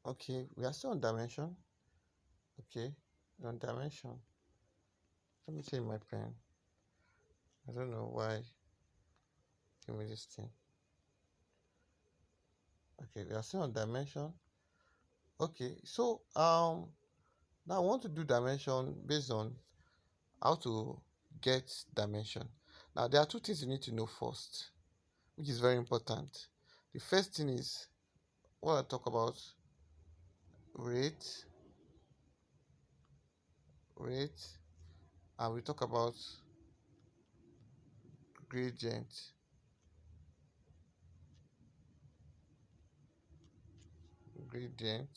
Okay, we are still on dimension. Okay, we're on dimension. Let me change my pen. I don't know why. Give me this thing. Okay, we are still on dimension. Okay, so now I want to do dimension based on how to get dimension. Now there are two things you need to know first, which is very important. The first thing is what I talk about rate, rate, and we talk about gradient, gradient.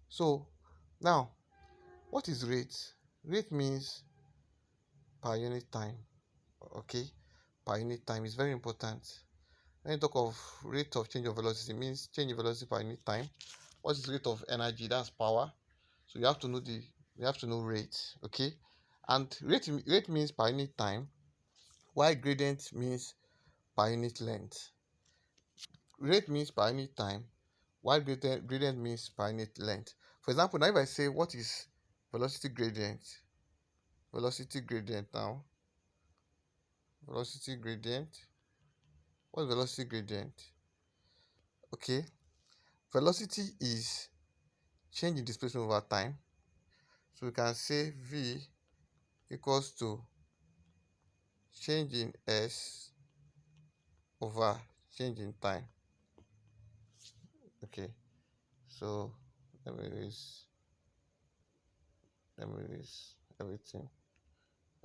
So now, what is rate? Rate means per unit time. Okay, per unit time is very important. When you talk of rate of change of velocity, means change in velocity per unit time. What is rate of energy? That's power. So you have to know rate. Okay, and rate means per unit time, while gradient means per unit length. Rate means per unit time, while gradient means per unit length. For example, now if I say what is velocity gradient, velocity gradient now, velocity gradient, what is velocity gradient? Okay, velocity is change in displacement over time. So we can say v equals to change in s over change in time. Okay, so let me erase everything.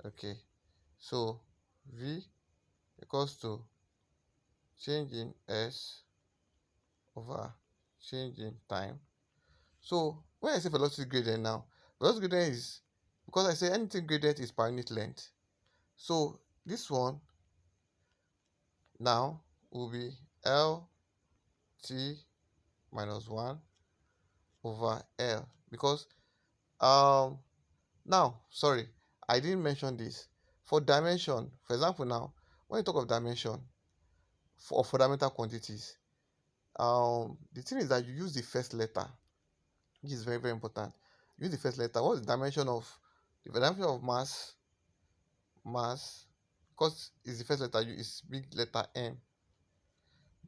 Okay, so v equals to change in s over change in time. So when I say velocity gradient now, velocity gradient is, because I say anything gradient is per unit length. So this one now will be L T minus 1 over L, because now sorry, I didn't mention this. For dimension, for example, now when you talk of dimension for fundamental quantities, the thing is that you use the first letter, which is very important. Use the first letter. What is the dimension of mass? Mass, because it's the first letter, is big letter M.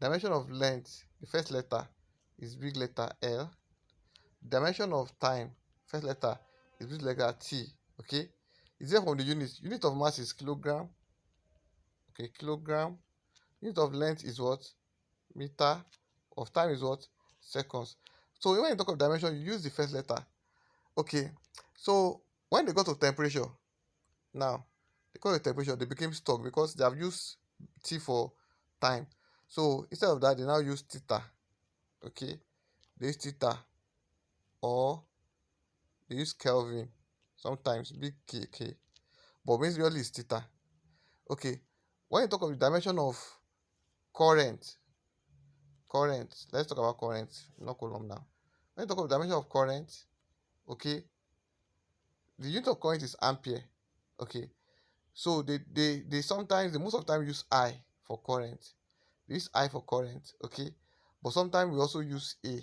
Dimension of length, the first letter is big letter L. Dimension of time, first letter is big letter T. Okay, is there from the units. Unit of mass is kilogram. Okay, kilogram. Unit of length is what? Meter. Of time is what? Seconds. So when you talk of dimension, you use the first letter. Okay, so when they go to temperature, now because of temperature they became stuck because they have used T for time. So instead of that, they now use theta. Okay, they use theta, or they use Kelvin, sometimes big K, but basically it's theta. Okay, when you talk of the dimension of current, let's talk about current, not coulomb now. When you talk of the dimension of current, okay, the unit of current is ampere. Okay, so they sometimes, most of the time, use I for current. They use I for current. Okay, but sometimes we also use A.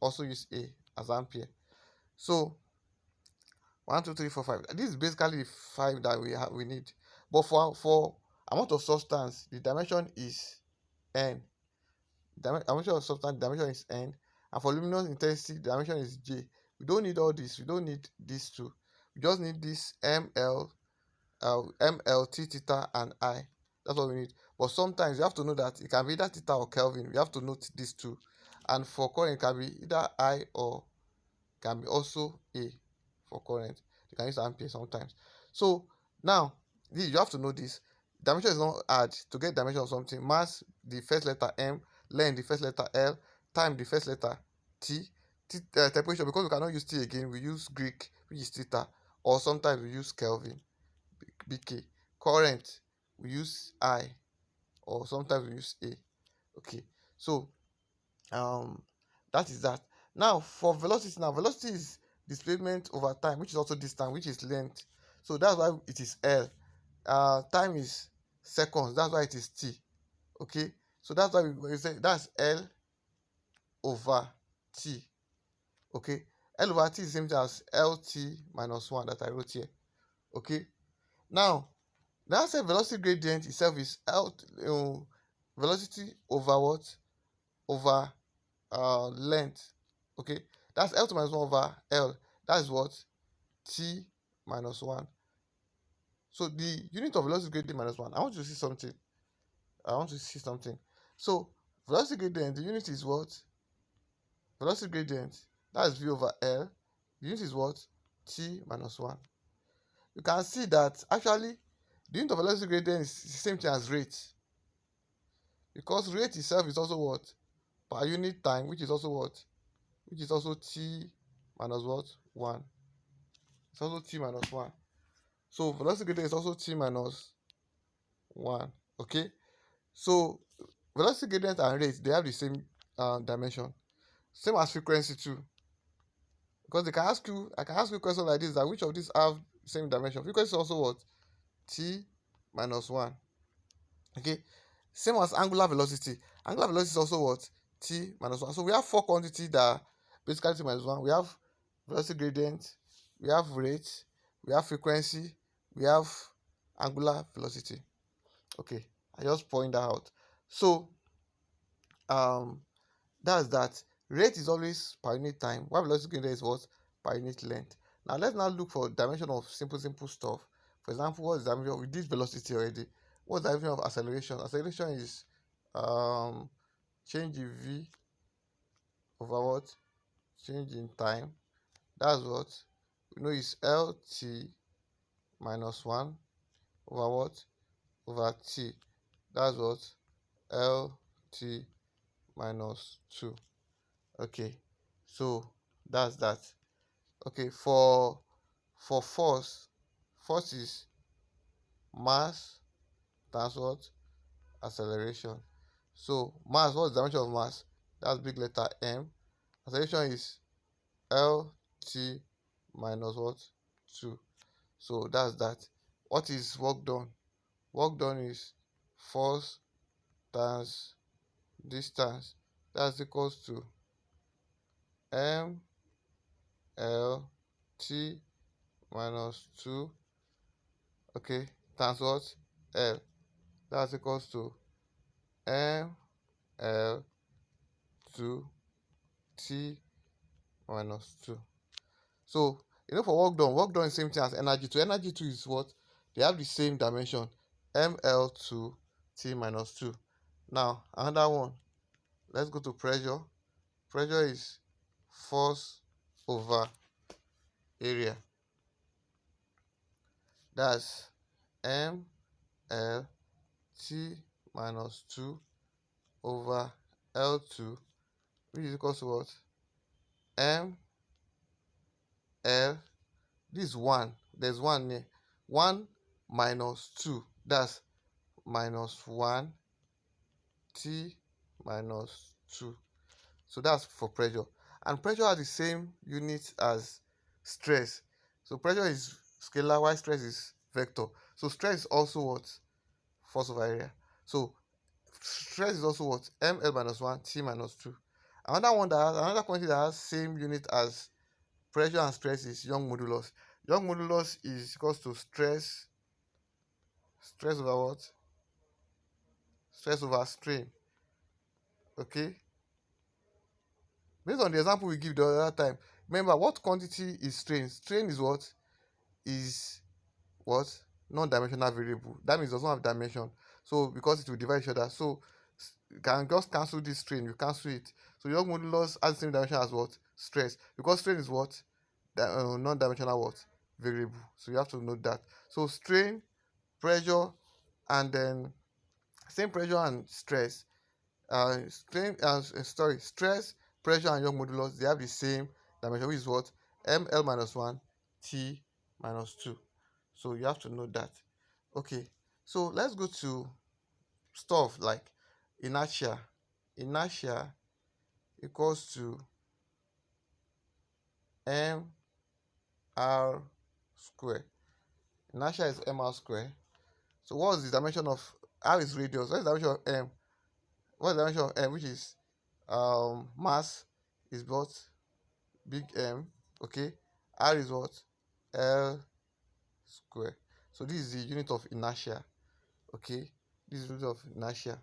Also use A as ampere. So 1, 2, 3, 4, 5. This is basically the 5 that we need. But for amount of substance, the dimension is n. Dimension of substance, the dimension is n. And for luminous intensity, the dimension is j. We don't need all this. We don't need these two. We just need this MLT, theta, and I. That's what we need. But sometimes you have to know that it can be either theta or Kelvin. We have to note these two. And for current, it can be either I or can be also A for current. You can use ampere sometimes. So now you have to know this. Dimension is not hard. To get dimension of something, mass the first letter M, length the first letter L, time the first letter T, temperature, because we cannot use T again, we use Greek, which is theta, or sometimes we use Kelvin, BK. Current, we use I, or sometimes we use A. Okay, so that is that. Now for velocity, now velocity is displacement over time, which is also distance, which is length. So that's why it is L. Time is seconds, that's why it is T. Okay, So that's why we say that's L over T. Okay, L over T is the same thing as LT minus 1 that I wrote here. Okay, now that said velocity gradient itself is L, velocity over what? Over length. Okay, that's L2 minus 1 over L. That is what? T minus 1. So the unit of velocity gradient minus 1. I want you to see something. So velocity gradient, the unit is what? Velocity gradient, that is V over L. The unit is what? T minus 1. You can see that actually the unit of velocity gradient is the same thing as rate, because rate itself is also what? Per unit time, which is also what? Which is also T minus what? 1. It's also T minus 1. So velocity gradient is also T minus 1. Okay, so velocity gradient and rate, they have the same dimension, same as frequency too, because I can ask you a question like this, that which of these have same dimension. Frequency is also what? T minus 1. Okay, same as angular velocity. Angular velocity is also what? T minus 1. So we have four quantities that are basically T minus 1. We have velocity gradient, we have rate, we have frequency, we have angular velocity. Okay, I just point that out. So that's that. Rate is always per unit time, while velocity gradient is what? Per unit length. Now let's now look for dimension of simple stuff. For example, what is the dimension? We did velocity already. What's the dimension of acceleration? Acceleration is um change in v over what? Change in time. That's what we know is lt minus 1 over what? Over t. That's what? Lt minus 2. Okay, so that's that. Okay, for force is mass times what? Acceleration. So mass, what's the dimension of mass? That's big letter M. Acceleration is LT minus what? 2. So that's that. What is work done? Work done is force times distance. That's equals to M L T minus 2. Okay, times what? L. That's equals to M L 2 T minus 2. So for work done is same thing as energy 2. Energy 2 is what? They have the same dimension, ml2 t minus 2. Now another one, let's go to pressure. Pressure is force over area. That's ml t minus 2 over l2, which is equal to what? M L, this is 1, there's 1 here, 1 minus 2, that's minus 1 t minus 2. So that's for pressure. And pressure has the same unit as stress. So pressure is scalar while stress is vector. So stress is also what? Force over area. So stress is also what? ml minus 1 t minus 2. Another quantity that has same unit as pressure and stress is Young modulus. Young modulus is equals to stress over what? Stress over strain. Okay, based on the example we give the other time, remember what quantity is strain? Strain is what? Is what? Non-dimensional variable. That means it does not have dimension, so because it will divide each other, so you can just cancel this strain, you cancel it. So Young modulus has the same dimension as what? Stress, because strain is what? Non-dimensional what? Variable. So you have to note that. So strain, pressure, and then same pressure and stress, stress, pressure, and Young modulus, they have the same dimension, which is what? ml minus 1 t minus 2. So you have to know that. Okay, so let's go to stuff like inertia. Inertia equals to mr square. Inertia is mr square. So what is the dimension of r? Is radius. What is the dimension of m? what's the dimension of m, which is mass, is what? Big M. Okay, r is what? L square. So this is the unit of inertia. Okay, this is the unit of inertia.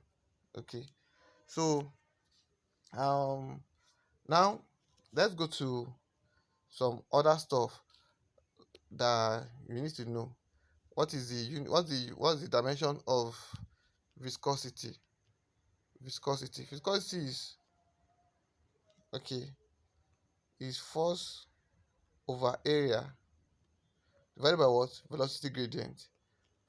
Okay, so um now let's go to some other stuff that you need to know. What is the unit? What's the dimension of viscosity? Viscosity is, okay, is force over area divided by what? Velocity gradient.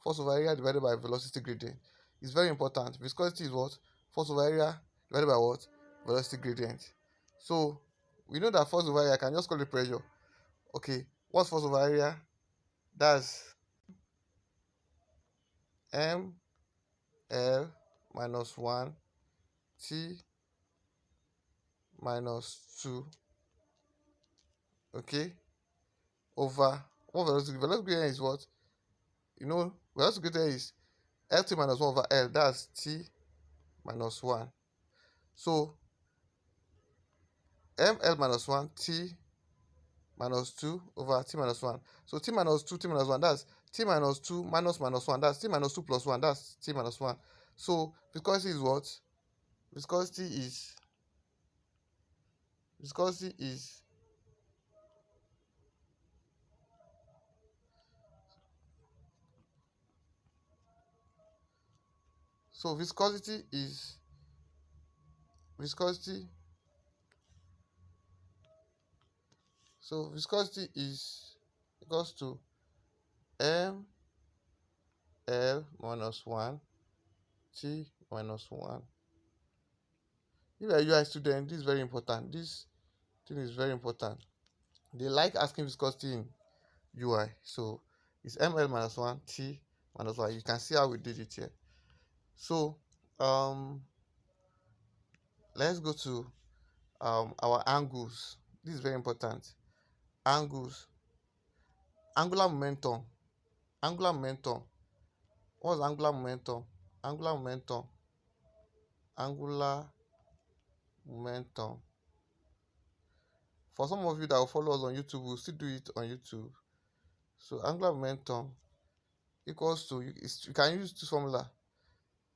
Force over area divided by velocity gradient. It's very important. Viscosity is what? Force over area divided by what? Velocity gradient. So we know that force over area, I can just call it pressure. Okay, what's force over area? That's m l minus 1 t minus 2, okay, over what velocity? Velocity gradient is what? Velocity gradient is lt minus 1 over l. That's t minus 1. So ml minus 1 t minus 2 over t minus 1. So t minus 2, t minus 1, that's t minus 2 minus minus 1, that's t minus 2 plus 1, that's t minus 1. So viscosity is what? Viscosity is viscosity is so viscosity is viscosity so viscosity is equals to m l minus 1 t minus 1. If you are a student, this is very important. This thing is very important. They like asking viscosity in UI. So it's ml minus 1 t minus 1. You can see how we did it here. So let's go to our angles. This is very important. Angles. Angular momentum. Angular momentum. What's angular momentum? Angular momentum. Angular momentum. For some of you that will follow us on YouTube, we'll still do it on YouTube. So angular momentum equals to, you can use this formula.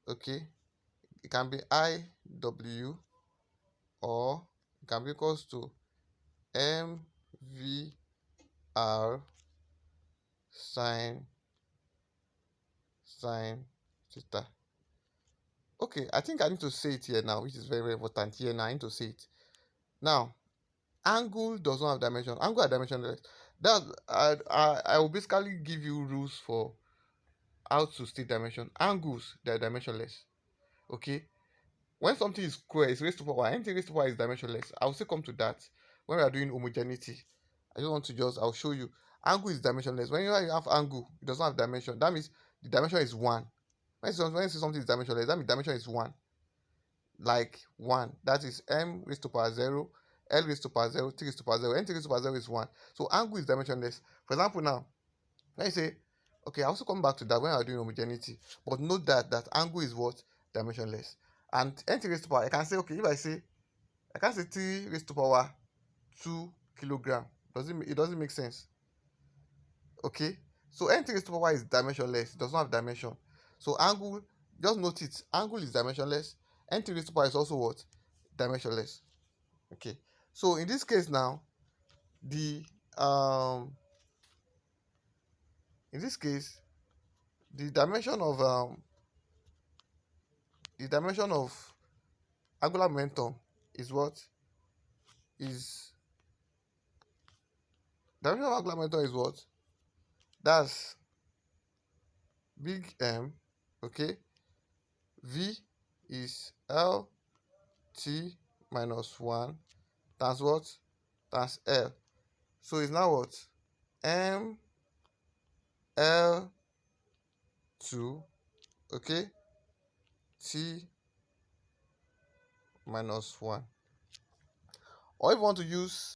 Okay, it can be IW, or it can be equals to MVR sine theta. Okay, I think I need to say it here now, which is very, very important. Here now, I need to say it. Now, angle does not have dimension. Angle are dimensionless. That I will basically give you rules for how to state dimension. Angles, they are dimensionless. Okay. When something is square, it's raised to power. Anything raised to power is dimensionless. I will still come to that when we are doing homogeneity. I'll show you. Angle is dimensionless. When you have angle, it does not have dimension. That means the dimension is 1. When you say something is dimensionless, that means dimension is 1. Like 1. That is m raised to power 0, l raised to power 0, t raised to power 0. Anything raised to power 0 is 1. So angle is dimensionless. For example, now, when you say, okay, I also come back to that when I'm doing homogeneity. But note that angle is what? Dimensionless. And anything raised to power, I can say, okay, I can say 3 raised to power 2 kilogram. It doesn't make sense. Okay, so anything raised to power is dimensionless. It does not have dimension. So angle, just note it. Angle is dimensionless. Anything raised to power is also what? Dimensionless. Okay, so in this case now, the in this case, the dimension of angular momentum is what? Is dimension of angular momentum is what? That's big M. Okay, V is L t minus 1 times what? Times L. So it's now what? M L 2, okay, t minus 1. Or if you want to use